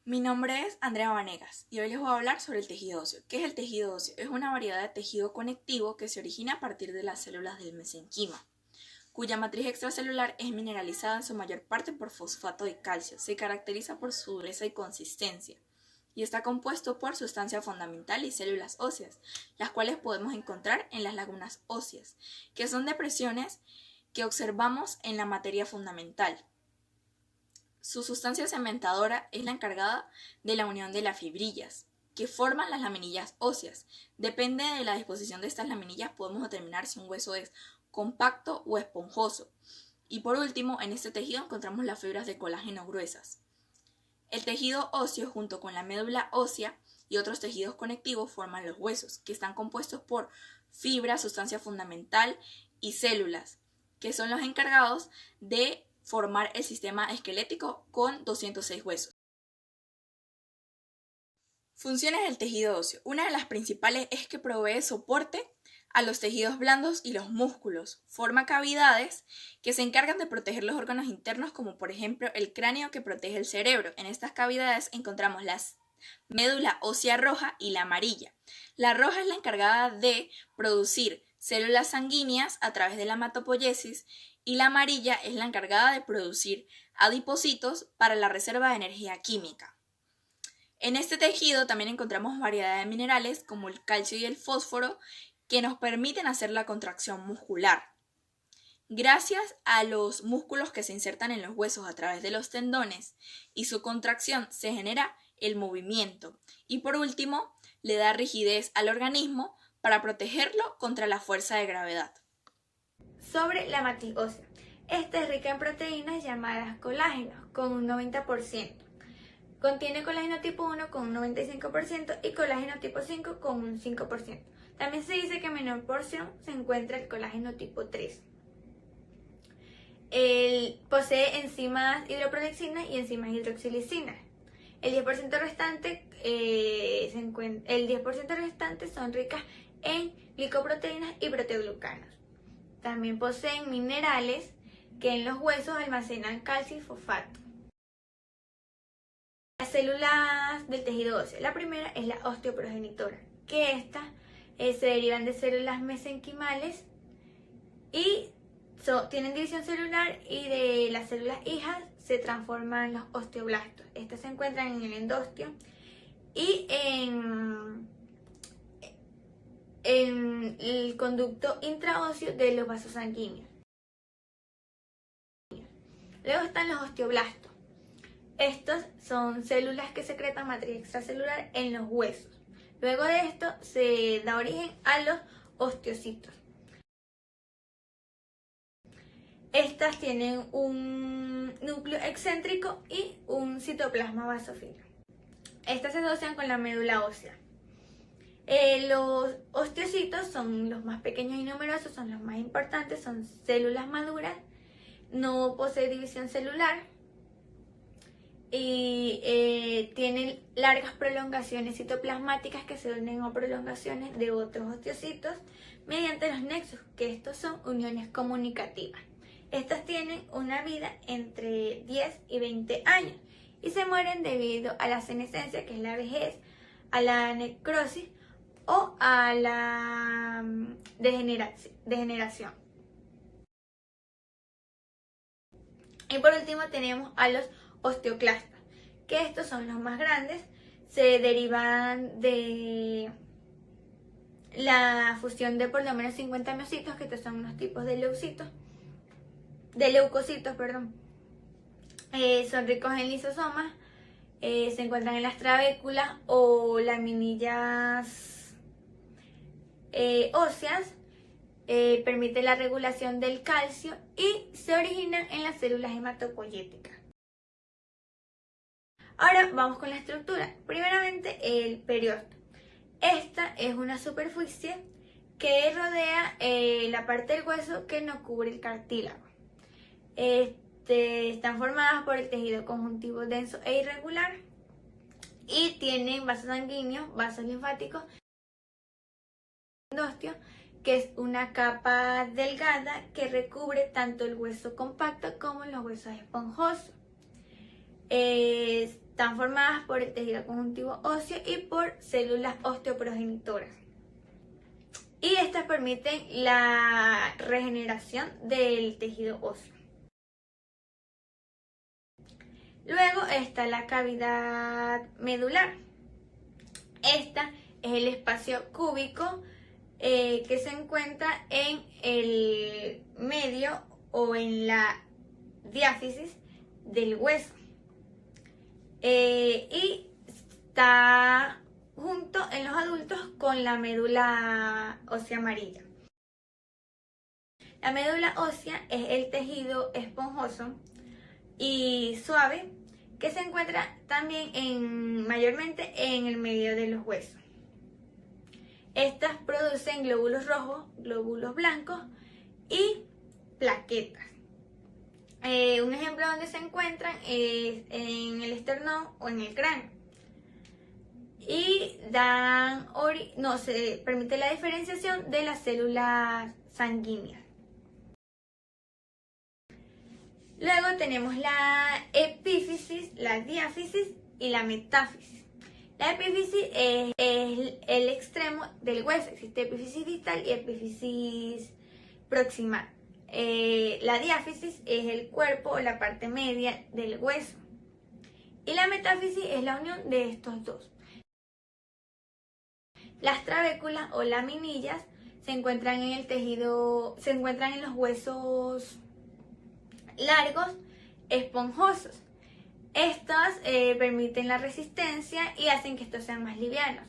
Mi nombre es Andrea Vanegas y hoy les voy a hablar sobre el tejido óseo. ¿Qué es el tejido óseo? Es una variedad de tejido conectivo que se origina a partir de las células del mesenquima, cuya matriz extracelular es mineralizada en su mayor parte por fosfato de calcio. Se caracteriza por su dureza y consistencia y está compuesto por sustancia fundamental y células óseas, las cuales podemos encontrar en las lagunas óseas, que son depresiones que observamos en la materia fundamental. Su sustancia cementadora es la encargada de la unión de las fibrillas, que forman las laminillas óseas. Depende de la disposición de estas laminillas podemos determinar si un hueso es compacto o esponjoso. Y por último, en este tejido encontramos las fibras de colágeno gruesas. El tejido óseo junto con la médula ósea y otros tejidos conectivos forman los huesos, que están compuestos por fibra, sustancia fundamental y células, que son los encargados de formar el sistema esquelético con 206 huesos. Funciones del tejido óseo. Una de las principales es que provee soporte a los tejidos blandos y los músculos. Forma cavidades que se encargan de proteger los órganos internos, como por ejemplo el cráneo que protege el cerebro. En estas cavidades encontramos la médula ósea roja y la amarilla. La roja es la encargada de producir células sanguíneas a través de la hematopoiesis y la amarilla es la encargada de producir adipocitos para la reserva de energía química. En este tejido también encontramos variedad de minerales como el calcio y el fósforo que nos permiten hacer la contracción muscular. Gracias a los músculos que se insertan en los huesos a través de los tendones y su contracción se genera el movimiento y por último le da rigidez al organismo para protegerlo contra la fuerza de gravedad. Sobre la matriz ósea. Esta es rica en proteínas llamadas colágenos con un 90%. Contiene colágeno tipo 1 con un 95% y colágeno tipo 5 con un 5%. También se dice que en menor porción se encuentra el colágeno tipo 3. Posee enzimas hidroprotexinas y enzimas hidroxilicinas. El 10% restante son ricas en glicoproteínas y proteoglucanos. También poseen minerales que en los huesos almacenan calcio y fosfato. Las células del tejido óseo. La primera es la osteoprogenitora, que estas se derivan de células mesenquimales y tienen división celular y de las células hijas se transforman los osteoblastos. Estas se encuentran en el endostio y en el conducto intraóseo de los vasos sanguíneos. Luego están los osteoblastos. Estos son células que secretan matriz extracelular en los huesos. Luego de esto se da origen a los osteocitos. Estas tienen un núcleo excéntrico y un citoplasma basófilo. Estas se asocian con la médula ósea. Los osteocitos son los más pequeños y numerosos, son los más importantes, son células maduras, no posee división celular y tienen largas prolongaciones citoplasmáticas que se unen a prolongaciones de otros osteocitos mediante los nexos, que estos son uniones comunicativas. Estas tienen una vida entre 10 y 20 años y se mueren debido a la senescencia, que es la vejez, a la necrosis o a la degeneración. Y por último tenemos a los osteoclastos, que estos son los más grandes, se derivan de la fusión de por lo menos 50 miocitos, que estos son unos tipos de leucocitos, son ricos en lisosomas, se encuentran en las trabéculas o laminillas óseas, permite la regulación del calcio y se originan en las células hematopoyéticas. Ahora vamos con la estructura. Primeramente el periósteo. Esta es una superficie que rodea la parte del hueso que no cubre el cartílago. Están formadas por el tejido conjuntivo denso e irregular y tienen vasos sanguíneos, vasos linfáticos, endostio, que es una capa delgada que recubre tanto el hueso compacto como los huesos esponjosos. Están formadas por el tejido conjuntivo óseo y por células osteoprogenitoras. Y estas permiten la regeneración del tejido óseo. Luego está la cavidad medular. Esta es el espacio cúbico que se encuentra en el medio o en la diáfisis del hueso. Y está junto en los adultos con la médula ósea amarilla. La médula ósea es el tejido esponjoso y suave que se encuentra también mayormente en el medio de los huesos. Estas producen glóbulos rojos, glóbulos blancos y plaquetas. Un ejemplo donde se encuentran es en el esternón o en el cráneo. Y se permite la diferenciación de las células sanguíneas. Luego tenemos la epífisis, la diáfisis y la metáfisis. La epífisis es el extremo del hueso. Existe epífisis distal y epífisis proximal. La diáfisis es el cuerpo o la parte media del hueso. Y la metáfisis es la unión de estos dos. Las trabéculas o laminillas se encuentran en el tejido, se encuentran en los huesos largos, esponjosos. Estas permiten la resistencia y hacen que estos sean más livianos.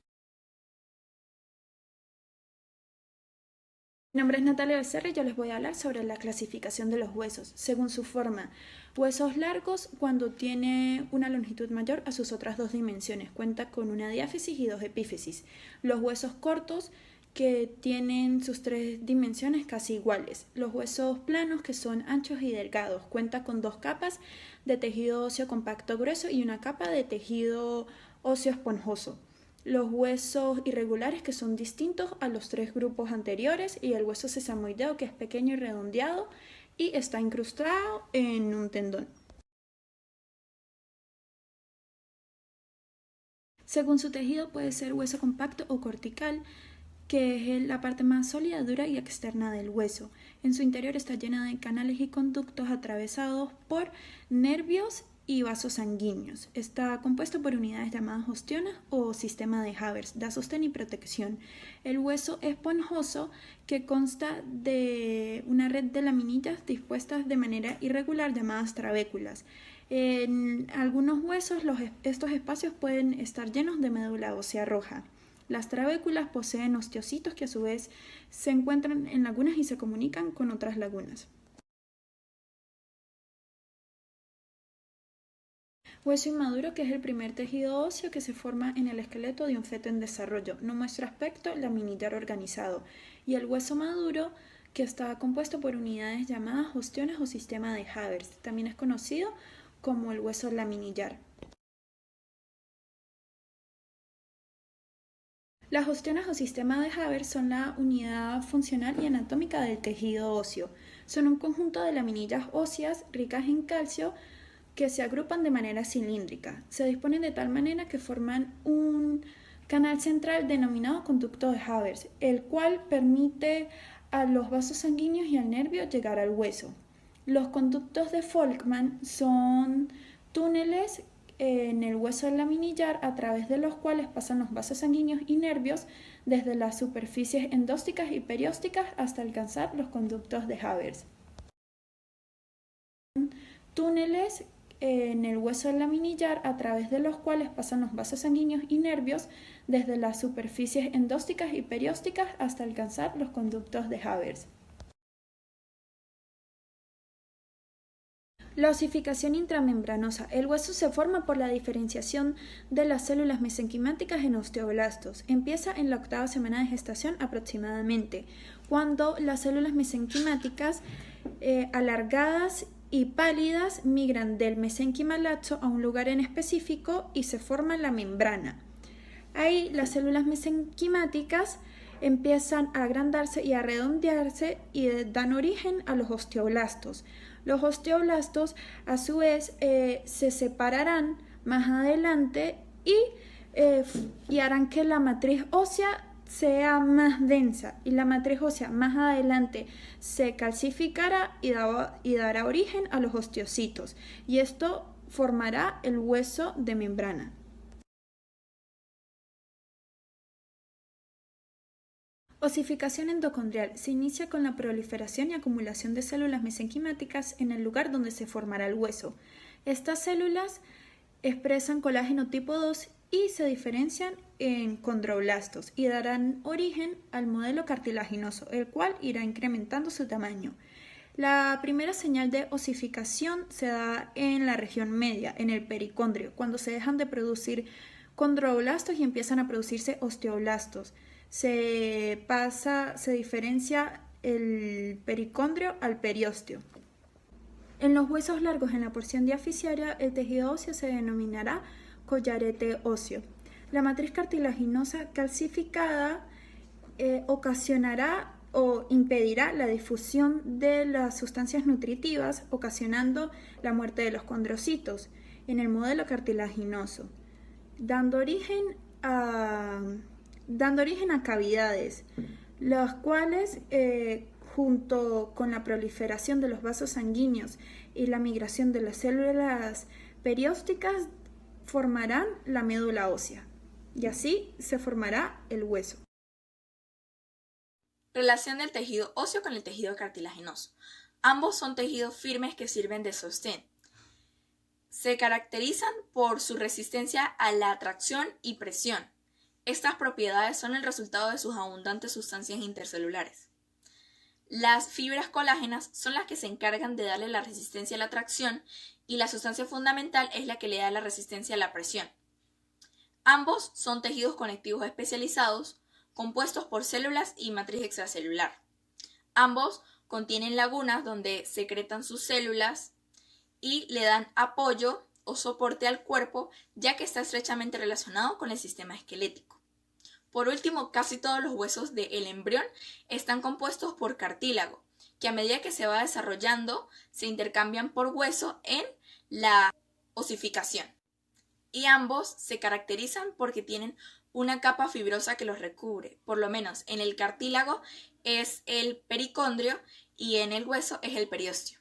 Mi nombre es Natalia Becerra y yo les voy a hablar sobre la clasificación de los huesos, según su forma. Huesos largos cuando tiene una longitud mayor a sus otras dos dimensiones, cuenta con una diáfisis y dos epífisis. Los huesos cortos que tienen sus tres dimensiones casi iguales. Los huesos planos que son anchos y delgados, cuenta con dos capas de tejido óseo compacto grueso y una capa de tejido óseo esponjoso. Los huesos irregulares que son distintos a los tres grupos anteriores y el hueso sesamoideo que es pequeño y redondeado y está incrustado en un tendón. Según su tejido puede ser hueso compacto o cortical, que es la parte más sólida, dura y externa del hueso. En su interior está llena de canales y conductos atravesados por nervios y vasos sanguíneos. Está compuesto por unidades llamadas ostiones o sistema de Havers, da sostén y protección. El hueso esponjoso que consta de una red de laminillas dispuestas de manera irregular llamadas trabéculas. En algunos huesos estos espacios pueden estar llenos de médula ósea roja. Las trabéculas poseen osteocitos que a su vez se encuentran en lagunas y se comunican con otras lagunas. Hueso inmaduro, que es el primer tejido óseo que se forma en el esqueleto de un feto en desarrollo. No muestra aspecto laminillar organizado. Y el hueso maduro, que está compuesto por unidades llamadas ostiones o sistema de Havers. También es conocido como el hueso laminillar. Las ostiones o sistema de Havers son la unidad funcional y anatómica del tejido óseo. Son un conjunto de laminillas óseas ricas en calcio que se agrupan de manera cilíndrica. Se disponen de tal manera que forman un canal central denominado conducto de Havers, el cual permite a los vasos sanguíneos y al nervio llegar al hueso. Los conductos de Volkmann son túneles en el hueso laminillar a través de los cuales pasan los vasos sanguíneos y nervios desde las superficies endósticas y periósticas hasta alcanzar los conductos de Havers. Túneles en el hueso laminillar a través de los cuales pasan los vasos sanguíneos y nervios desde las superficies endósticas y periósticas hasta alcanzar los conductos de Havers. La osificación intramembranosa. El hueso se forma por la diferenciación de las células mesenquimáticas en osteoblastos. Empieza en la 8ª semana de gestación aproximadamente, cuando las células mesenquimáticas alargadas y pálidas migran del mesenquima laxo a un lugar en específico y se forma la membrana. Ahí las células mesenquimáticas empiezan a agrandarse y a redondearse y dan origen a los osteoblastos. Los osteoblastos a su vez se separarán más adelante y harán que la matriz ósea sea más densa, y la matriz ósea más adelante se calcificará y dará origen a los osteocitos, y esto formará el hueso de membrana. Osificación endocondrial. Se inicia con la proliferación y acumulación de células mesenquimáticas en el lugar donde se formará el hueso. Estas células expresan colágeno tipo 2 y se diferencian en condroblastos y darán origen al modelo cartilaginoso, el cual irá incrementando su tamaño. La primera señal de osificación se da en la región media, en el pericondrio, cuando se dejan de producir condroblastos y empiezan a producirse osteoblastos. Se diferencia el pericondrio al periósteo. En los huesos largos en la porción diaficiaria, el tejido óseo se denominará collarete óseo. La matriz cartilaginosa calcificada ocasionará o impedirá la difusión de las sustancias nutritivas, ocasionando la muerte de los condrocitos en el modelo cartilaginoso, dando origen a cavidades, las cuales junto con la proliferación de los vasos sanguíneos y la migración de las células periósticas formarán la médula ósea, y así se formará el hueso. Relación del tejido óseo con el tejido cartilaginoso. Ambos son tejidos firmes que sirven de sostén. Se caracterizan por su resistencia a la atracción y presión. Estas propiedades son el resultado de sus abundantes sustancias intercelulares. Las fibras colágenas son las que se encargan de darle la resistencia a la atracción y la sustancia fundamental es la que le da la resistencia a la presión. Ambos son tejidos conectivos especializados, compuestos por células y matriz extracelular. Ambos contienen lagunas donde secretan sus células y le dan apoyo o soporte al cuerpo, ya que está estrechamente relacionado con el sistema esquelético. Por último, casi todos los huesos del embrión están compuestos por cartílago, que a medida que se va desarrollando se intercambian por hueso en la osificación. Y ambos se caracterizan porque tienen una capa fibrosa que los recubre. Por lo menos en el cartílago es el pericondrio y en el hueso es el periósteo.